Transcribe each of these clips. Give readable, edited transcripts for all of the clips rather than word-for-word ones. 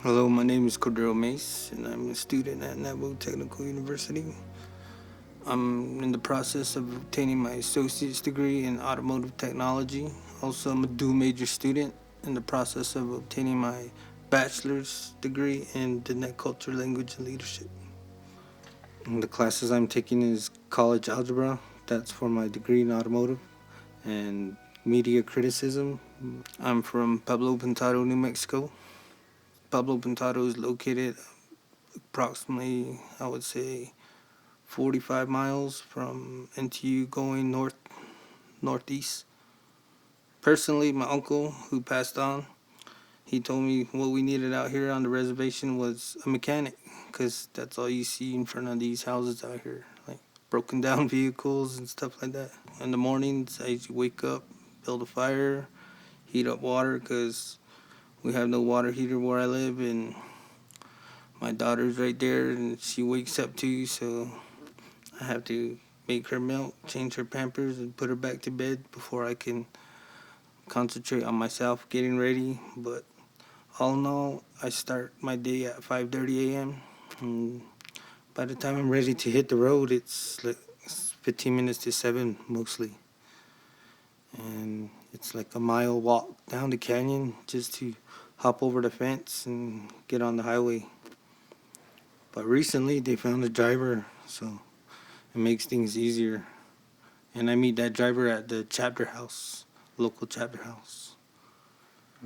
Hello, my name is Corderro Mace, and I'm a student at Naval Technical University. I'm in the process of obtaining my associate's degree in automotive technology. Also, I'm a dual major student in the process of obtaining my bachelor's degree in the net culture, language, and leadership. And the classes I'm taking is college algebra, that's for my degree in automotive, and media criticism. I'm from Pueblo Pintado, New Mexico. Pueblo Pintado is located approximately, I would say, 45 miles from NTU going northeast. Personally, my uncle who passed on, he told me what we needed out here on the reservation was a mechanic, because that's all you see in front of these houses out here, like broken down vehicles and stuff like that. In the mornings, I usually wake up, build a fire, heat up water, because we have no water heater where I live, and my daughter's right there, and she wakes up too, so I have to make her milk, change her pampers, and put her back to bed before I can concentrate on myself getting ready. But all in all, I start my day at 5:30 a.m. And by the time I'm ready to hit the road, it's like 15 minutes to 7 mostly. And it's like a mile walk down the canyon just to hop over the fence and get on the highway. But recently they found a driver, so it makes things easier. And I meet that driver at the chapter house, local chapter house.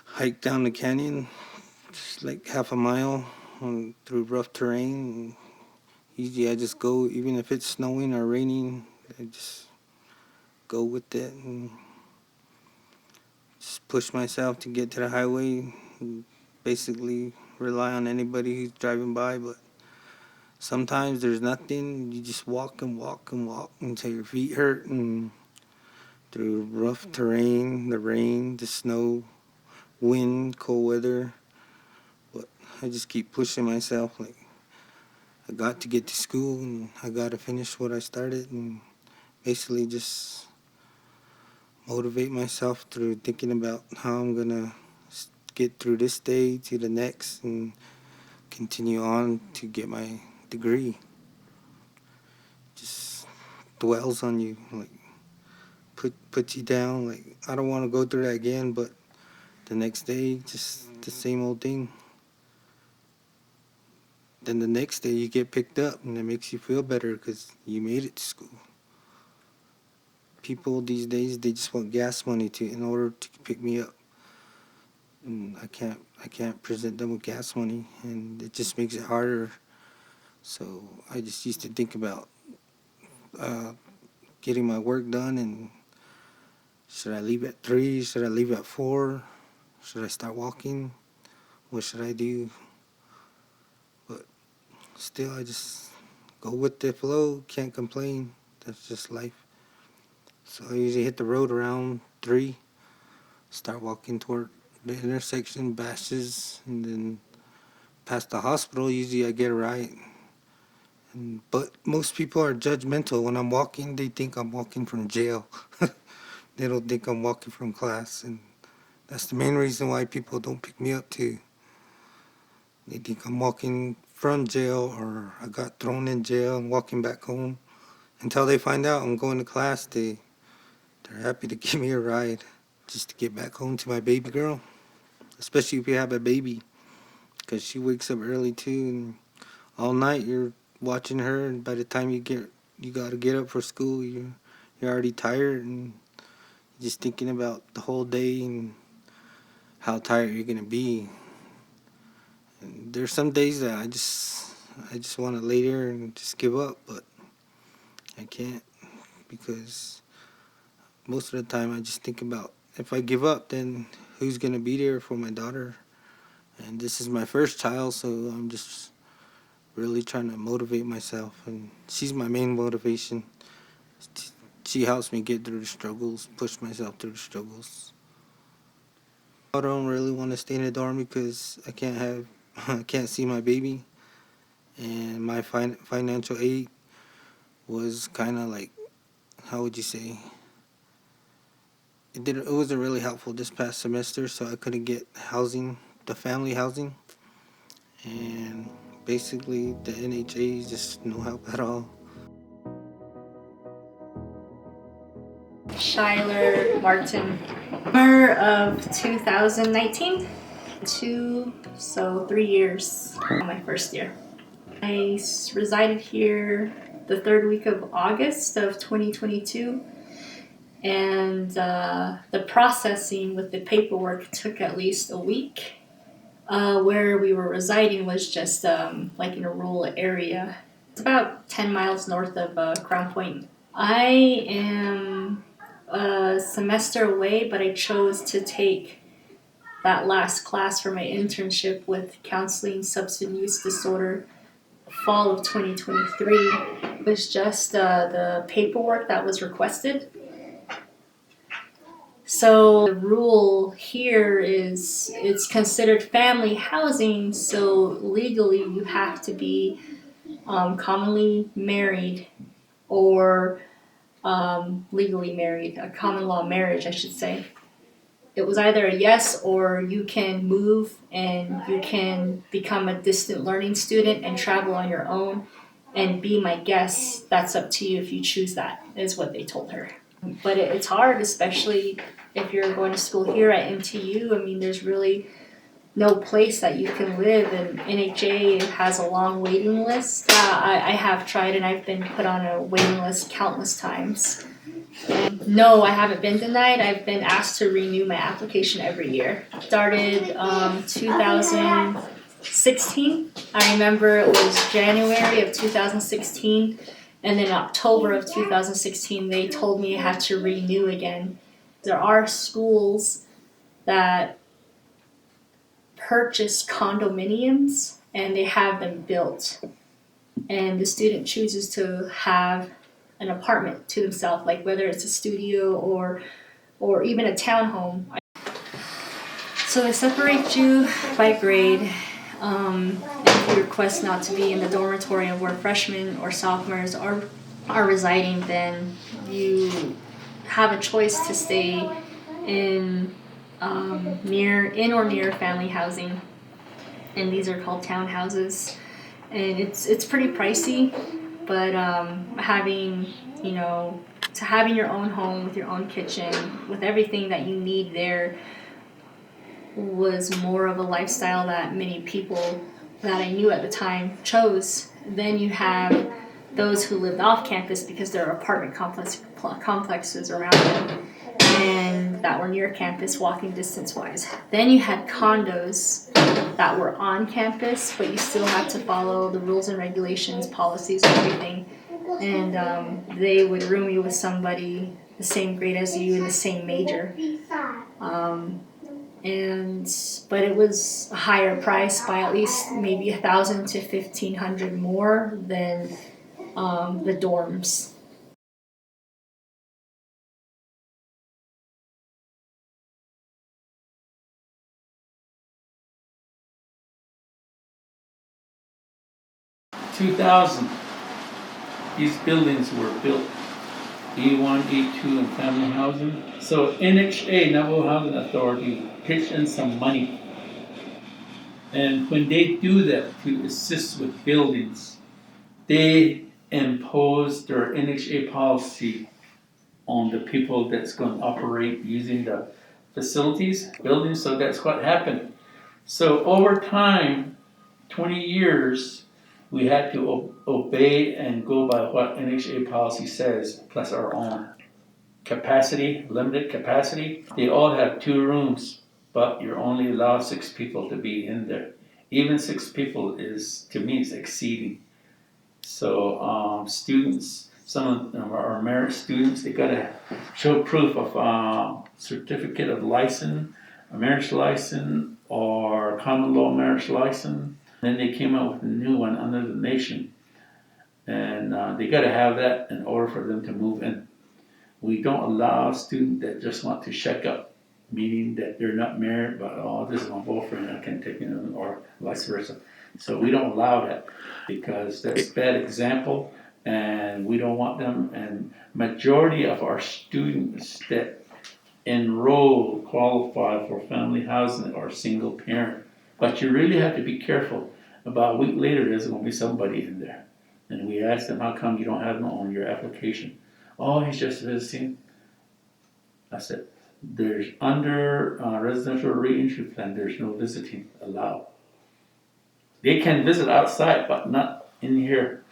Hike down the canyon, just like half a mile through rough terrain. Usually I just go, even if it's snowing or raining, I just go with it and just push myself to get to the highway. And basically rely on anybody who's driving by, but sometimes there's nothing. You just walk and walk and walk until your feet hurt, and through rough terrain, the rain, the snow, wind, cold weather. But I just keep pushing myself. Like, I got to get to school and I got to finish what I started, and basically just motivate myself through thinking about how I'm going to get through this day to the next and continue on to get my degree. Just dwells on you, like puts you down. Like, I don't want to go through that again, but the next day, just the same old thing. Then the next day you get picked up and it makes you feel better because you made it to school. People these days, they just want gas money to in order to pick me up, and I can't present them with gas money, and it just makes it harder. So I just used to think about uh, getting my work done, and should I leave at 3? Should I leave at 4? Should I start walking? What should I do? But still, I just go with the flow. Can't complain. That's just life. So I usually hit the road around 3, start walking toward the intersection, Bashes, and then past the hospital. Usually I get a ride. But most people are judgmental. When I'm walking, they think I'm walking from jail. They don't think I'm walking from class. And that's the main reason why people don't pick me up too. They think I'm walking from jail or I got thrown in jail and walking back home. Until they find out I'm going to class, they're happy to give me a ride just to get back home to my baby girl. Especially if you have a baby, because she wakes up early too, and all night you're watching her, and by the time you got to get up for school, you're already tired, and you're just thinking about the whole day and how tired you're gonna be. And there's some days that I just want to lay there and just give up, but I can't, because most of the time I just think about, if I give up, then who's gonna be there for my daughter? And this is my first child, so I'm just really trying to motivate myself, and she's my main motivation. She helps me get through the struggles, push myself through the struggles. I don't really want to stay in the dorm because I can't have I can't see my baby, and my financial aid was kind of like, how would you say, it wasn't really helpful this past semester, so I couldn't get housing, the family housing. and basically the NHA is just no help at all. Shyler Martin, summer of 2019. So 3 years on my first year. I resided here the third week of August of 2022, and the processing with the paperwork took at least a week. Where we were residing was just like in a rural area. It's about 10 miles north of Crownpoint. I am a semester away, but I chose to take that last class for my internship with counseling substance use disorder fall of 2023. It was just the paperwork that was requested. So the rule here is it's considered family housing, so legally you have to be commonly married or legally married, a common law marriage, I should say. It was either a yes or you can move and you can become a distant learning student and travel on your own and be my guest. That's up to you if you choose that, is what they told her. But it's hard, especially if you're going to school here at MTU. I mean, there's really no place that you can live, and NHA has a long waiting list. I have tried and I've been put on a waiting list countless times. No, I haven't been denied. I've been asked to renew my application every year. Started 2016. I remember it was January of 2016, and then October of 2016 they told me I had to renew again. There are schools that purchase condominiums and they have them built, and the student chooses to have an apartment to themselves, like whether it's a studio or even a townhome. So they separate you by grade. If you request not to be in the dormitory and where freshmen or sophomores are residing, then you have a choice to stay in or near family housing, and these are called townhouses, and it's pretty pricey. But having your own home with your own kitchen, with everything that you need there, was more of a lifestyle that many people that I knew at the time chose. Then you have those who lived off campus because there are apartment complexes around them, and that were near campus walking distance wise. Then you had condos that were on campus, but you still had to follow the rules and regulations, policies, and everything. And they would room you with somebody the same grade as you in the same major. But it was a higher price by at least maybe $1,000 to $1,500 more than the dorms. In 2000, these buildings were built, E1, E2, and family housing. So NHA, Navajo Housing Authority, pitched in some money. And when they do that to assist with buildings, they impose their NHA policy on the people that's going to operate using the facilities, buildings. So that's what happened. So over time, 20 years, we had to obey and go by what NHA policy says, plus our own capacity, limited capacity. They all have 2 rooms, but you're only allowed 6 people to be in there. Even 6 people is, to me, is exceeding. So students, some of them are merit students, they gotta show proof of certificate of license, a marriage license, or common law marriage license. Then they came out with a new one under the nation, and they got to have that in order for them to move in. We don't allow students that just want to check up, meaning that they're not married, but this is my boyfriend, I can take him, or vice versa. So we don't allow that because that's a bad example, and we don't want them. And majority of our students that qualify for family housing are single parent. But you really have to be careful. About a week later, there's gonna be somebody in there. And we asked them, how come you don't have them on your application? Oh, he's just visiting. I said, there's under residential reentry plan, there's no visiting allowed. They can visit outside, but not in here.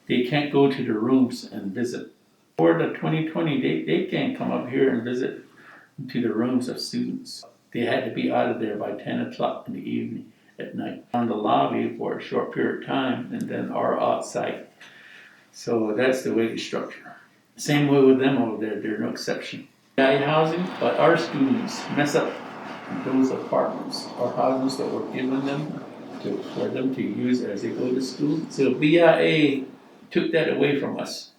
They can't go to the rooms and visit. For the 2020, they can't come up here and visit to the rooms of students. They had to be out of there by 10 o'clock in the evening at night on the lobby for a short period of time and then are outside. So that's the way it's structured. Same way with them over there, they're no exception. BIA housing, but our students mess up those apartments or houses that were given them for them to use as they go to school. So BIA took that away from us.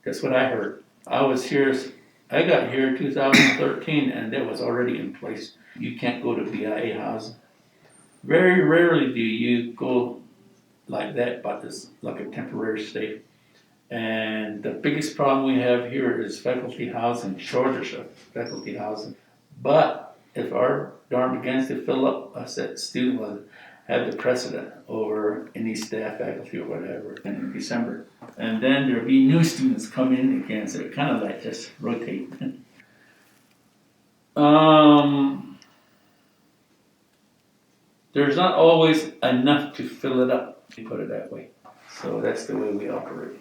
That's what I heard. I got here in 2013 and that was already in place. You can't go to BIA housing. Very rarely do you go like that, but it's like a temporary stay. And the biggest problem we have here is faculty housing, shortage of faculty housing. But if our dorm begins to fill up, I said student will have the precedent over any staff, faculty, or whatever in December. And then there'll be new students coming in again, so it kind of like just rotate. There's not always enough to fill it up, to put it that way. So that's the way we operate.